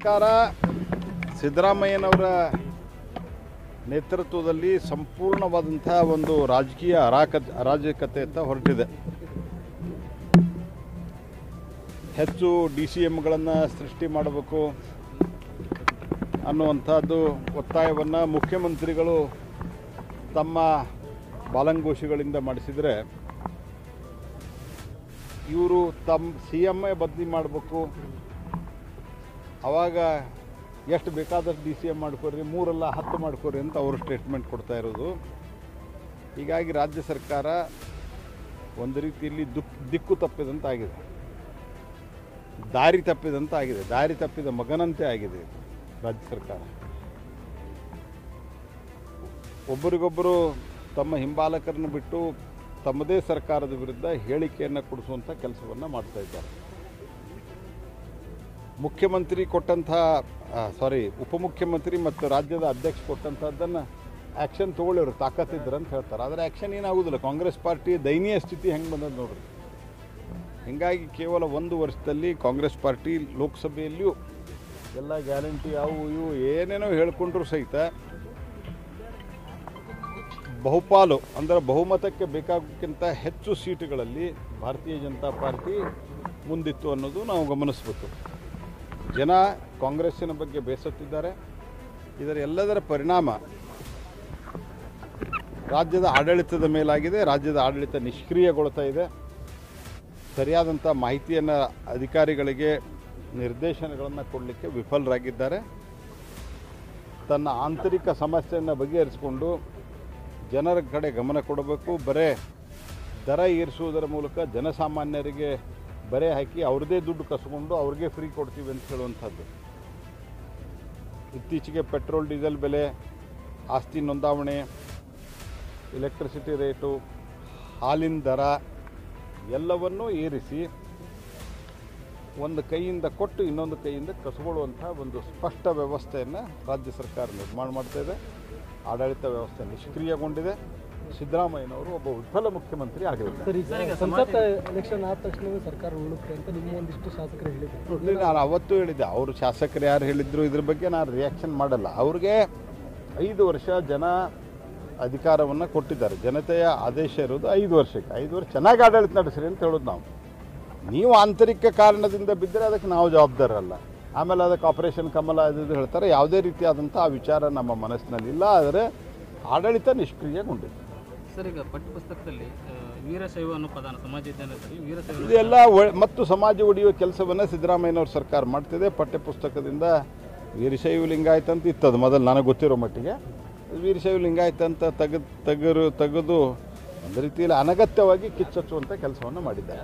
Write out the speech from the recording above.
ಸರ್ಕಾರ ಸಿದ್ದರಾಮಯ್ಯನವರ ನೇತೃತ್ವದಲ್ಲಿ ಸಂಪೂರ್ಣವಾದಂಥ ಒಂದು ರಾಜಕೀಯ ಅರಾಜಕತೆಯತ್ತ ಹೊರಟಿದೆ. ಹೆಚ್ಚು DCMಗಳನ್ನು ಸೃಷ್ಟಿ ಮಾಡಬೇಕು ಅನ್ನುವಂಥದ್ದು ಒತ್ತಾಯವನ್ನು ಮುಖ್ಯಮಂತ್ರಿಗಳು ತಮ್ಮ ಬಾಲಂಗೋಷಿಗಳಿಂದ ಮಾಡಿಸಿದರೆ, ಇವರು ತಮ್ಮ CM ಬದಲಿ ಮಾಡಬೇಕು, ಆವಾಗ ಎಷ್ಟು ಬೇಕಾದಷ್ಟು DCM ಮಾಡ್ಕೊರಿ, 3 ಅಲ್ಲ 10 ಮಾಡ್ಕೊರಿ ಅಂತ ಅವರು ಸ್ಟೇಟ್ಮೆಂಟ್ ಕೊಡ್ತಾ ಇರೋದು. ಹೀಗಾಗಿ ರಾಜ್ಯ ಸರ್ಕಾರ ಒಂದು ರೀತಿಯಲ್ಲಿ ದಿಕ್ಕು ತಪ್ಪಿದಂತಾಗಿದೆ, ದಾರಿ ತಪ್ಪಿದಂತಾಗಿದೆ, ದಾರಿ ತಪ್ಪಿದ ಮಗನಂತೆ ಆಗಿದೆ ರಾಜ್ಯ ಸರ್ಕಾರ. ಒಬ್ಬರಿಗೊಬ್ಬರು ತಮ್ಮ ಹಿಂಬಾಲಕರನ್ನು ಬಿಟ್ಟು ತಮ್ಮದೇ ಸರ್ಕಾರದ ವಿರುದ್ಧ ಹೇಳಿಕೆಯನ್ನು ಕೊಡಿಸುವಂಥ ಕೆಲಸವನ್ನು ಮಾಡ್ತಾ ಇದ್ದಾರೆ. ಮುಖ್ಯಮಂತ್ರಿ ಉಪಮುಖ್ಯಮಂತ್ರಿ ಮತ್ತು ರಾಜ್ಯದ ಅಧ್ಯಕ್ಷ ಕೊಟ್ಟಂಥದ್ದನ್ನು ಆ್ಯಕ್ಷನ್ ತೊಗೊಳ್ಳಿವ್ರು ತಾಕತ್ತಿದ್ರು ಅಂತ ಹೇಳ್ತಾರೆ. ಆದರೆ ಆ್ಯಕ್ಷನ್ ಏನಾಗೋದಿಲ್ಲ. ಕಾಂಗ್ರೆಸ್ ಪಾರ್ಟಿ ದಯನೀಯ ಸ್ಥಿತಿ ಹೆಂಗೆ ಬಂದದ್ದು ನೋಡ್ರಿ. ಹೀಗಾಗಿ ಕೇವಲ 1 ವರ್ಷದಲ್ಲಿ ಕಾಂಗ್ರೆಸ್ ಪಾರ್ಟಿ ಲೋಕಸಭೆಯಲ್ಲಿಯೂ ಎಲ್ಲ ಗ್ಯಾರಂಟಿ ಅವು ಇವು ಏನೇನೋ ಹೇಳ್ಕೊಂಡ್ರೂ ಸಹಿತ ಬಹುಪಾಲು ಅಂದರೆ ಬಹುಮತಕ್ಕೆ ಬೇಕಾಗೋಕ್ಕಿಂತ ಹೆಚ್ಚು ಸೀಟುಗಳಲ್ಲಿ ಭಾರತೀಯ ಜನತಾ ಪಾರ್ಟಿ ಮುಂದಿತ್ತು ಅನ್ನೋದು ನಾವು ಗಮನಿಸಬೇಕು. ಜನ ಕಾಂಗ್ರೆಸ್ಸಿನ ಬಗ್ಗೆ ಬೇಸತ್ತಿದ್ದಾರೆ. ಇದರ ಎಲ್ಲದರ ಪರಿಣಾಮ ರಾಜ್ಯದ ಆಡಳಿತದ ಮೇಲಾಗಿದೆ. ರಾಜ್ಯದ ಆಡಳಿತ ನಿಷ್ಕ್ರಿಯಗೊಳ್ತಾ ಇದೆ. ಸರಿಯಾದಂಥ ಮಾಹಿತಿಯನ್ನು ಅಧಿಕಾರಿಗಳಿಗೆ ನಿರ್ದೇಶನಗಳನ್ನು ಕೊಡಲಿಕ್ಕೆ ವಿಫಲರಾಗಿದ್ದಾರೆ. ತನ್ನ ಆಂತರಿಕ ಸಮಸ್ಯೆಯನ್ನು ಬಗೆಹರಿಸಿಕೊಂಡು ಜನರ ಕಡೆ ಗಮನ ಕೊಡಬೇಕು. ಬರೇ ದರ ಏರಿಸುವುದರ ಮೂಲಕ ಜನಸಾಮಾನ್ಯರಿಗೆ ಬರೆ ಹಾಕಿ ಅವ್ರದ್ದೇ ದುಡ್ಡು ಕಸ್ಕೊಂಡು ಅವ್ರಿಗೆ ಫ್ರೀ ಕೊಡ್ತೀವಿ ಅಂತ ಹೇಳುವಂಥದ್ದು. ಇತ್ತೀಚೆಗೆ ಪೆಟ್ರೋಲ್ ಡೀಸೆಲ್ ಬೆಲೆ, ಆಸ್ತಿ ನೋಂದಾವಣೆ, ಎಲೆಕ್ಟ್ರಿಸಿಟಿ ರೇಟು, ಹಾಲಿನ ದರ ಎಲ್ಲವನ್ನೂ ಏರಿಸಿ ಒಂದು ಕೈಯಿಂದ ಕೊಟ್ಟು ಇನ್ನೊಂದು ಕೈಯಿಂದ ಕಸ್ಕೊಳ್ಳುವಂಥ ಒಂದು ಸ್ಪಷ್ಟ ವ್ಯವಸ್ಥೆಯನ್ನು ರಾಜ್ಯ ಸರ್ಕಾರ ನಿರ್ಮಾಣ ಮಾಡ್ತಾಯಿದೆ. ಆಡಳಿತ ವ್ಯವಸ್ಥೆ ನಿಷ್ಕ್ರಿಯಗೊಂಡಿದೆ. ಸಿದ್ದರಾಮಯ್ಯನವರು ಒಬ್ಬ ವಿಫಲ ಮುಖ್ಯಮಂತ್ರಿ ಆಗಿದ್ದಾರೆ. ಸಂಸತ್ ಎಲೆಕ್ಷನ್ ಆದ ತಕ್ಷಣ ಸರ್ಕಾರ ಉಳುತ್ತೆ ಅಂತ ನಿಮ್ಮ ಒಂದಿಷ್ಟು ಶಾಸಕರು ಹೇಳಿದ್ರು. ನಾನು ಅವತ್ತು ಹೇಳಿದ್ದೆ. ಅವರು ಶಾಸಕರು ಯಾರು ಹೇಳಿದ್ರು ಇದ್ರ ಬಗ್ಗೆ ನಾನು ರಿಯಾಕ್ಷನ್ ಮಾಡಲ್ಲ. ಅವ್ರಿಗೆ 5 ವರ್ಷ ಜನ ಅಧಿಕಾರವನ್ನು ಕೊಟ್ಟಿದ್ದಾರೆ. ಜನತೆಯ ಆದೇಶ ಇರೋದು 5 ವರ್ಷಕ್ಕೆ. 5 ವರ್ಷ ಚೆನ್ನಾಗಿ ಆಡಳಿತ ನಡೆಸ್ರಿ ಅಂತ ಹೇಳೋದು ನಾವು. ನೀವು ಆಂತರಿಕ ಕಾರಣದಿಂದ ಬಿದ್ದರೆ ಅದಕ್ಕೆ ನಾವು ಜವಾಬ್ದಾರಲ್ಲ. ಆಮೇಲೆ ಅದಕ್ಕೆ ಆಪರೇಷನ್ ಕಮಲ ಅದು ಹೇಳ್ತಾರೆ. ಯಾವುದೇ ರೀತಿಯಾದಂಥ ಆ ವಿಚಾರ ನಮ್ಮ ಮನಸ್ಸಿನಲ್ಲಿ ಇಲ್ಲ. ಆದರೆ ಆಡಳಿತ ನಿಷ್ಕ್ರಿಯಗೊಂಡಿದೆ. ಸರ್, ಈಗ ಪಠ್ಯಪುಸ್ತಕದಲ್ಲಿ ವೀರಶೈವ ಅನ್ನೋ ಪದಾನ ಸಮಾಜ ವೀರಶೈವ ಇದೆಲ್ಲ ಮತ್ತು ಸಮಾಜ ಒಡೆಯುವ ಕೆಲಸವನ್ನು ಸಿದ್ದರಾಮಯ್ಯನವ್ರ ಸರ್ಕಾರ ಮಾಡ್ತಿದೆ. ಪಠ್ಯಪುಸ್ತಕದಿಂದ ವೀರಶೈವ ಲಿಂಗಾಯತ ಅಂತ ಇತ್ತದು ಮೊದಲು ನನಗೆ ಗೊತ್ತಿರೋ ಮಟ್ಟಿಗೆ. ವೀರಶೈವ ಲಿಂಗಾಯತ ಅಂತ ತೆಗೆದು ಒಂದು ರೀತಿಯಲ್ಲಿ ಅನಗತ್ಯವಾಗಿ ಕಿಚ್ಚಚ್ಚುವಂಥ ಕೆಲಸವನ್ನು ಮಾಡಿದ್ದಾರೆ.